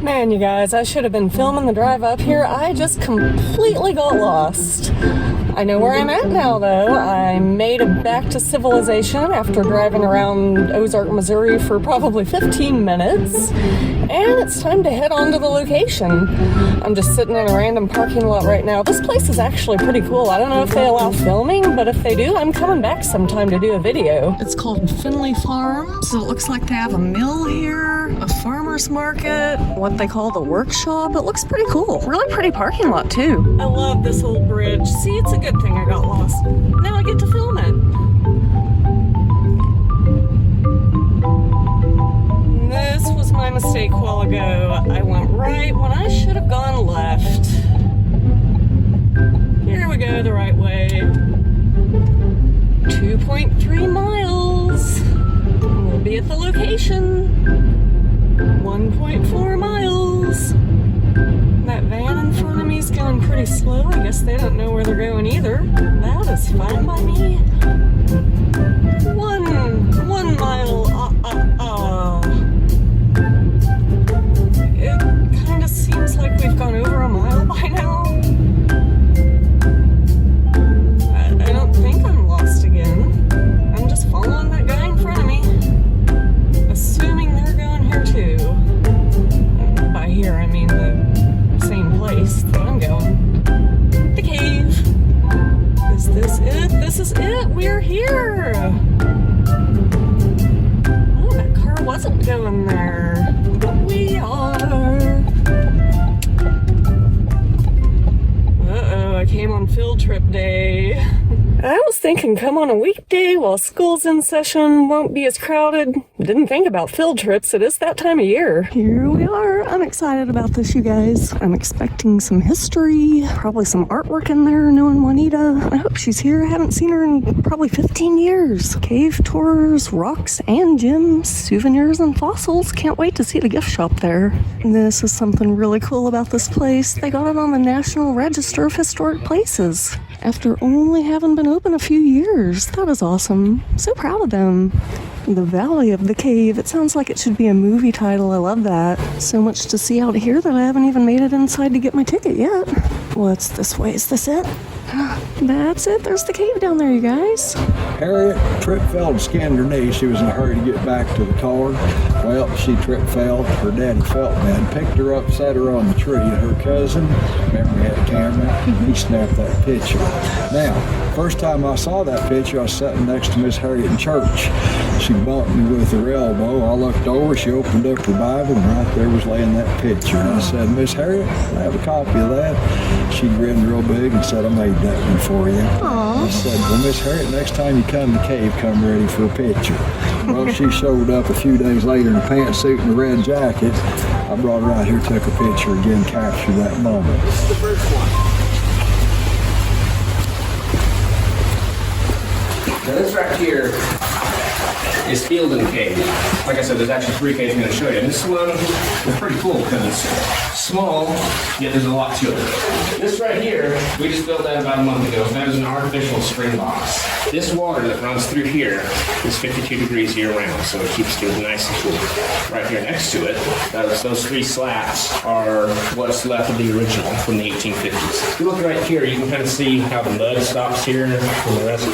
Man, you guys, I should have been filming the drive up here. I just completely got lost. I know where I'm at now, though. I made it back to civilization after driving around Ozark, Missouri for probably 15 minutes. And it's time to head on to the location. I'm just sitting in a random parking lot right now. This place is actually pretty cool. I don't know if they allow filming, but if they do, I'm coming back sometime to do a video. It's called Finley Farms. It looks like they have a mill here, a farmer's market, what they call the workshop. It looks pretty cool. Really pretty parking lot, too. I love this old bridge. See, it's a good thing I got lost. Now I get to film it. This was my mistake a while ago. I went right when I should have gone left. Here we go, the right way. 2.3 miles. We'll be at the location. 1.4 miles. That van in front of me is going pretty slow. I guess they don't know where they're going either. That is fine by me. One mile. It kind of seems like we've gone over a mile by now. I don't think I'm lost again. I'm just following that guy in front of me. Assuming they're going here too. By here, I mean the same place that I'm going. The cave. Is this it? This is it. We're here. Oh, that car wasn't going there. But we are. Uh-oh, I came on field trip day. I was thinking come on a weekday while school's in session, won't be as crowded. Didn't think about field trips. It is that time of year. Here we are. I'm excited about this, you guys. I'm expecting some history, probably some artwork in there, knowing Juanita. I hope she's here. I haven't seen her in probably 15 years. Cave tours, rocks and gems, souvenirs and fossils. Can't wait to see the gift shop there. This is something really cool about this place. They got it on the National Register of Historic Places after only having been open a few years. That is awesome. So proud of them. The Valley of the Cave. It sounds like it should be a movie title. I love that. So much to see out here that I haven't even made it inside to get my ticket yet. What's this way? Is this it? That's it. There's the cave down there, you guys. Harriet Tripp fell and skinned her knee. She was in a hurry to get back to the car. Well, she tripped, fell. Her daddy felt bad, picked her up, sat her on the tree. And her cousin, remember he had a camera, he snapped that picture. Now, first time I saw that picture, I was sitting next to Miss Harriet in church. She bumped me with her elbow. I looked over, she opened up her Bible, and right there was laying that picture. And I said, Miss Harriet, I have a copy of that. She grinned real big and said, I made that one for you. Aww. I said, well, Miss Harriet, next time you come to the cave, come ready for a picture. Well, she showed up a few days later in a pantsuit and a red jacket. I brought her out here, took a picture again, captured that moment. The first one. Now this right here is Smallins Cave. Like I said, there's actually 3 caves I'm going to show you. And this one is pretty cool because it's small, yet there's a lot to it. This right here, we just built that about a month ago. That is an artificial spring box. This water that runs through here is 52 degrees year round, so it keeps things nice and cool. Right here next to it, those 3 slats are what's left of the original from the 1850s. If you look right here, you can kind of see how the mud stops here from the rest.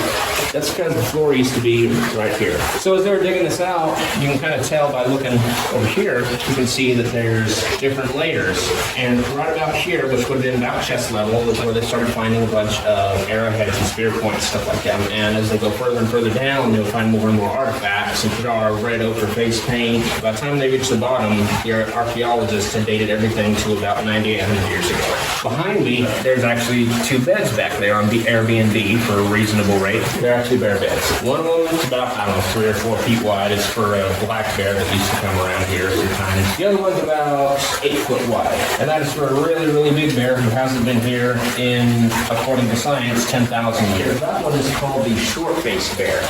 That's because the floor used to be right here. So as they were digging this out, you can kind of tell by looking over here, you can see that there's different layers. And right about here, which would have been about chest level, is where they started finding a bunch of arrowheads and spear points, stuff like that. And as they go further and further down, they'll find more and more artifacts and jar, red ochre face paint. By the time they reached the bottom, the archaeologists had dated everything to about 9,800 years ago. Behind me, there's actually 2 beds back there on the Airbnb for a reasonable rate. They're actually bear beds. One of them is about, I don't know, 3 or 4 feet wide. It's for a black bear that used to come around here sometimes. The other one's about 8 foot wide. And that is for a really, really big bear who hasn't been here in, according to science, 10,000 years. That one is called the short-faced bear.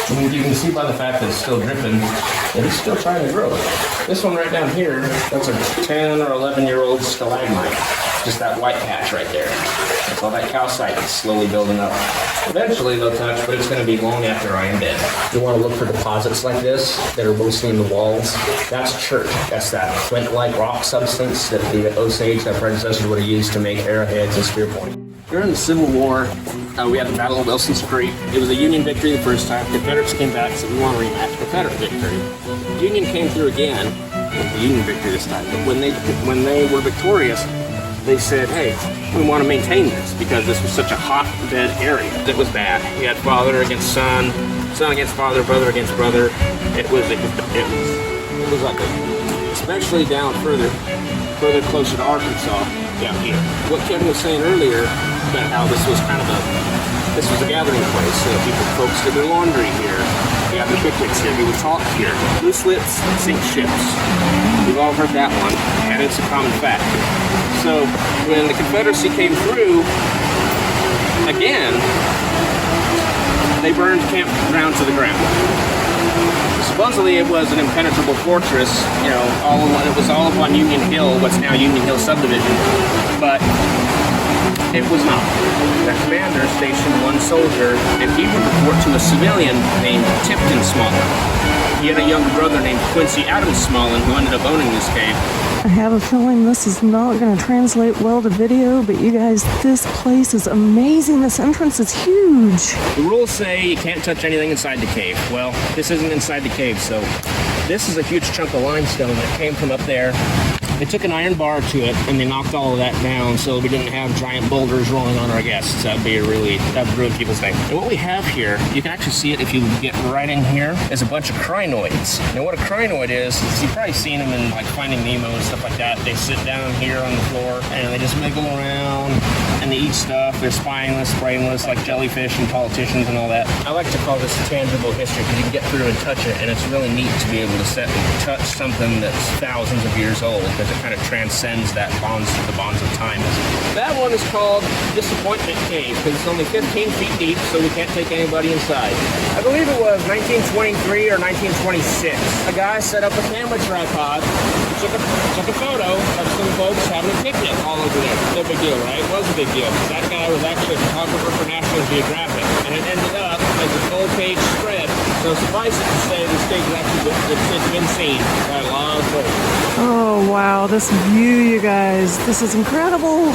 And you can see by the fact that it's still dripping that it's still trying to grow. This one right down here, that's a 10 or 11-year-old stalagmite. Just that white patch right there. That's all that calcite that's slowly building up. Eventually they'll touch, but it's going to be long after I am dead. You want to look for deposits like this that are mostly in the walls. That's chert. That's that flint-like rock substance that the Osage, our predecessors, would have used to make arrowheads and spear pointing. During the Civil War, we had the Battle of Wilson's Creek. It was a Union victory the first time. Confederates came back and said, we want to rematch Confederate victory. Union came through again with the Union victory this time. But when they were victorious, they said, hey, we want to maintain this because this was such a hotbed area. It was bad. We had father against son, son against father, brother against brother. It was ugly, especially down further closer to Arkansas down here. What Kevin was saying earlier about how this was a gathering place. Folks did their laundry here. They had their picnics here. People talked here. Loose lips sink ships. We've all heard that one, and it's a common fact. So when the Confederacy came through again, they burned Camp Ground to the ground. Supposedly it was an impenetrable fortress, it was all up on Union Hill, what's now Union Hill subdivision, but it was not. The commander stationed one soldier, and he would report to a civilian named Tipton Smallin. He had a younger brother named Quincy Adams Smallin who ended up owning this cave. I have a feeling this is not going to translate well to video, but you guys, this place is amazing. This entrance is huge. The rules say you can't touch anything inside the cave. Well, this isn't inside the cave, so this is a huge chunk of limestone that came from up there. They took an iron bar to it and they knocked all of that down so we didn't have giant boulders rolling on our guests. That would ruin people's day. And what we have here, you can actually see it if you get right in here, is a bunch of crinoids. Now what a crinoid is you've probably seen them in like Finding Nemo and stuff like that. They sit down here on the floor and they just wiggle around and they eat stuff. They're spineless, brainless, like jellyfish and politicians and all that. I like to call this tangible history because you can get through and touch it, and it's really neat to be able to sit and touch something that's thousands of years old, because it kind of transcends the bonds of time. That one is called Disappointment Cave because it's only 15 feet deep, so we can't take anybody inside. I believe it was 1923 or 1926. A guy set up a camera tripod, took a photo of some folks having a picnic all over there. No big deal, right? It was a big deal because that guy was actually a photographer for National Geographic, and it ended up as a full-page spread. So suffice it to say, this cave has actually been seen by a lot of folks. Oh, wow. This view, you guys. This is incredible.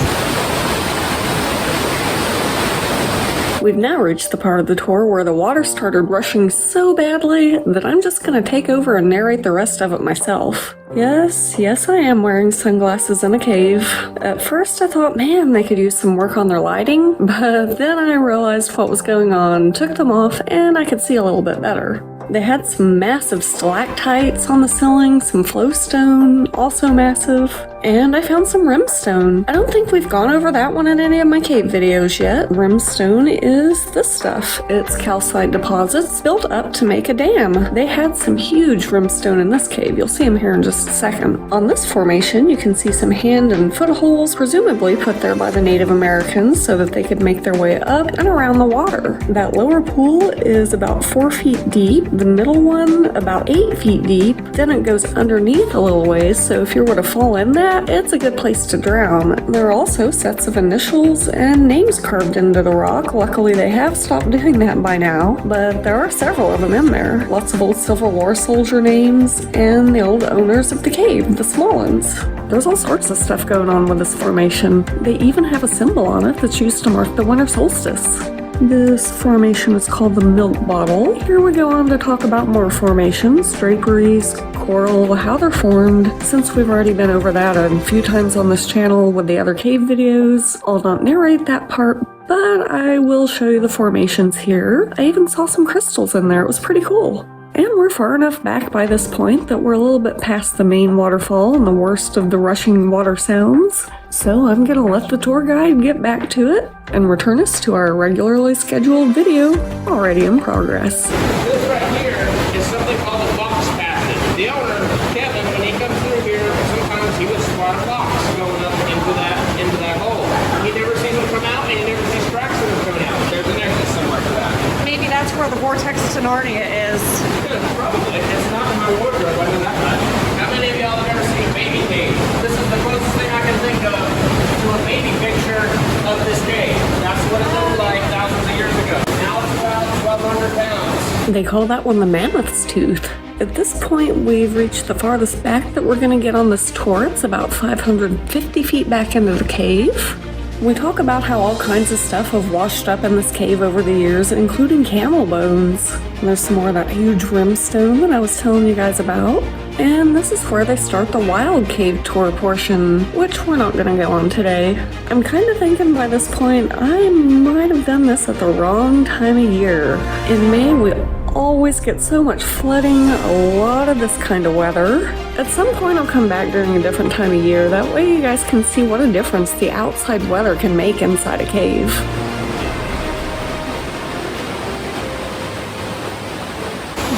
We've now reached the part of the tour where the water started rushing so badly that I'm just going to take over and narrate the rest of it myself. Yes, I am wearing sunglasses in a cave. At first I thought, man, they could use some work on their lighting, but then I realized what was going on, took them off, and I could see a little bit better. They had some massive stalactites on the ceiling, some flowstone, also massive, and I found some rimstone. I don't think we've gone over that one in any of my cave videos yet. Rimstone is this stuff. It's calcite deposits built up to make a dam. They had some huge rimstone in this cave. You'll see them here in just a second. On this formation, you can see some hand and foot holes, presumably put there by the Native Americans so that they could make their way up and around the water. That lower pool is about 4 feet deep. The middle one about 8 feet deep. Then it goes underneath a little ways, so if you were to fall in that, it's a good place to drown. There are also sets of initials and names carved into the rock. Luckily they have stopped doing that by now, but there are several of them in there. Lots of old Civil War soldier names and the old owners of the cave, the Smallins. There's all sorts of stuff going on with this formation. They even have a symbol on it that's used to mark the winter solstice. This formation is called the milk bottle. Here we go on to talk about more formations, draperies, coral, how they're formed. Since we've already been over that a few times on this channel with the other cave videos, I'll not narrate that part, but I will show you the formations here. I even saw some crystals in there. It was pretty cool. And we're far enough back by this point that we're a little bit past the main waterfall and the worst of the rushing water sounds. So I'm gonna let the tour guide get back to it and return us to our regularly scheduled video already in progress. This right here is something called a fox passage. The owner, Kevin, when he comes through here, sometimes he would spot a fox going up into that hole. He never sees them come out, and he never sees tracks of them coming out. There's an exit somewhere for that. Maybe that's where where the vortex to Narnia is. Probably. It's not in my wardrobe, I know that much. How many of y'all have ever seen a baby cave? This is the closest thing I can think of to a baby picture of this cave. That's what it looked like thousands of years ago. Now it's about 1,200 pounds. They call that one the mammoth's tooth. At this point, we've reached the farthest back that we're gonna get on this tour. It's about 550 feet back into the cave. We talk about how all kinds of stuff have washed up in this cave over the years, including camel bones. And there's some more of that huge rimstone that I was telling you guys about. And this is where they start the wild cave tour portion, which we're not gonna go on today. I'm kind of thinking by this point, I might have done this at the wrong time of year. In May, we always get so much flooding, a lot of this kind of weather. At some point I'll come back during a different time of year. That way you guys can see what a difference the outside weather can make inside a cave.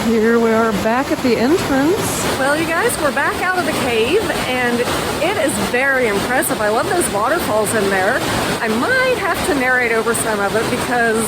Here we are back at the entrance. Well, you guys, we're back out of the cave, and it is very impressive. I love those waterfalls in there. I might have to narrate over some of it because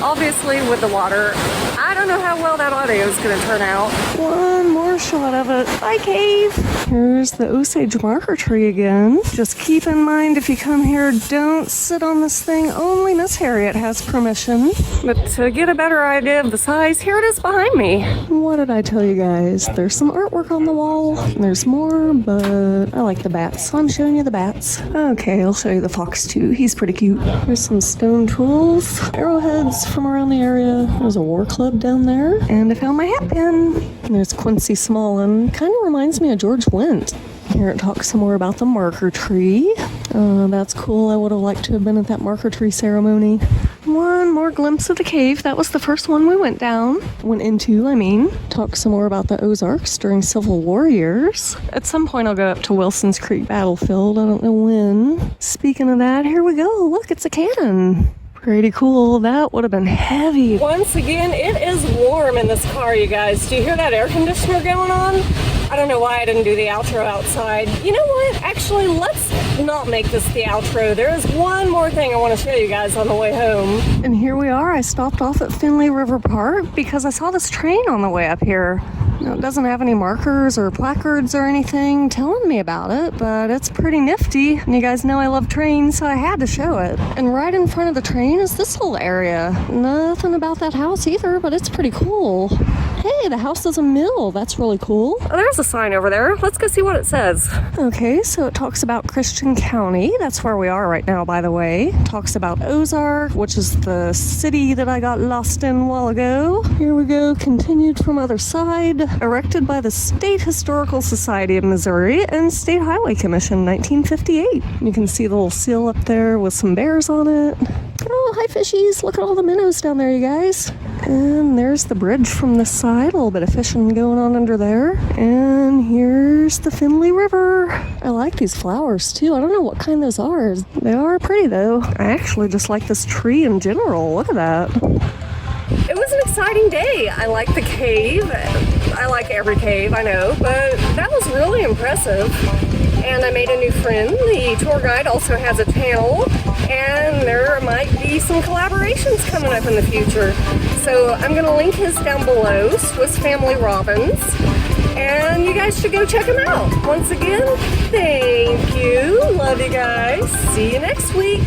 obviously with the water, I don't know how well that audio is going to turn out. One more shot of it. Bye, cave. Here's the Osage marker tree again. Just keep in mind if you come here, don't sit on this thing. Only Miss Harriet has permission. But to get a better idea of the size, here it is behind me. What did I tell you guys? There's some artwork on the wall. There's more, but I like the bats, so I'm showing you the bats. Okay, I'll show you the fox too. He's pretty cute. There's some stone tools, arrowheads from around the area. There's a war club down there, and I found my hat pin. And there's Quincy Smallin. Kind of reminds me of George Wendt. Here it talks some more about the marker tree. That's cool. I would have liked to have been at that marker tree ceremony. One more glimpse of the cave. That was the first one we went into, I mean. Talk some more about the Ozarks during Civil War years. At some point I'll go up to Wilson's Creek Battlefield. I don't know when. Speaking of that, here we go. Look, it's a cannon. Pretty cool. That would have been heavy. Once again, it is warm in this car, you guys. Do you hear that air conditioner going on? I don't know why I didn't do the outro outside. You know what? Actually, let's not make this the outro. There is one more thing I want to show you guys on the way home. And here we are. I stopped off at Finley River Park because I saw this train on the way up here. Now, it doesn't have any markers or placards or anything telling me about it, but it's pretty nifty. And you guys know I love trains, so I had to show it. And right in front of the train is this whole area. Nothing about that house either, but it's pretty cool. Hey, the house is a mill. That's really cool. Oh, there's a sign over there. Let's go see what it says. Okay, so it talks about Christian County. That's where we are right now, by the way. Talks about Ozark, which is the city that I got lost in a while ago. Here we go. Continued from other side. Erected by the State Historical Society of Missouri and State Highway Commission, 1958. You can see the little seal up there with some bears on it. Oh, hi fishies. Look at all the minnows down there, you guys. And there's the bridge from this side. A little bit of fishing going on under there. And here's the Finley River. I like these flowers too. I don't know what kind those are. They are pretty though. I actually just like this tree in general. Look at that. It was an exciting day. I like the cave. I like every cave, I know, but that was really impressive. And I made a new friend. The tour guide also has a channel, and there might be some collaborations coming up in the future. So I'm going to link his down below, Swiss Family Robins, and you guys should go check him out. Once again, thank you. Love you guys. See you next week.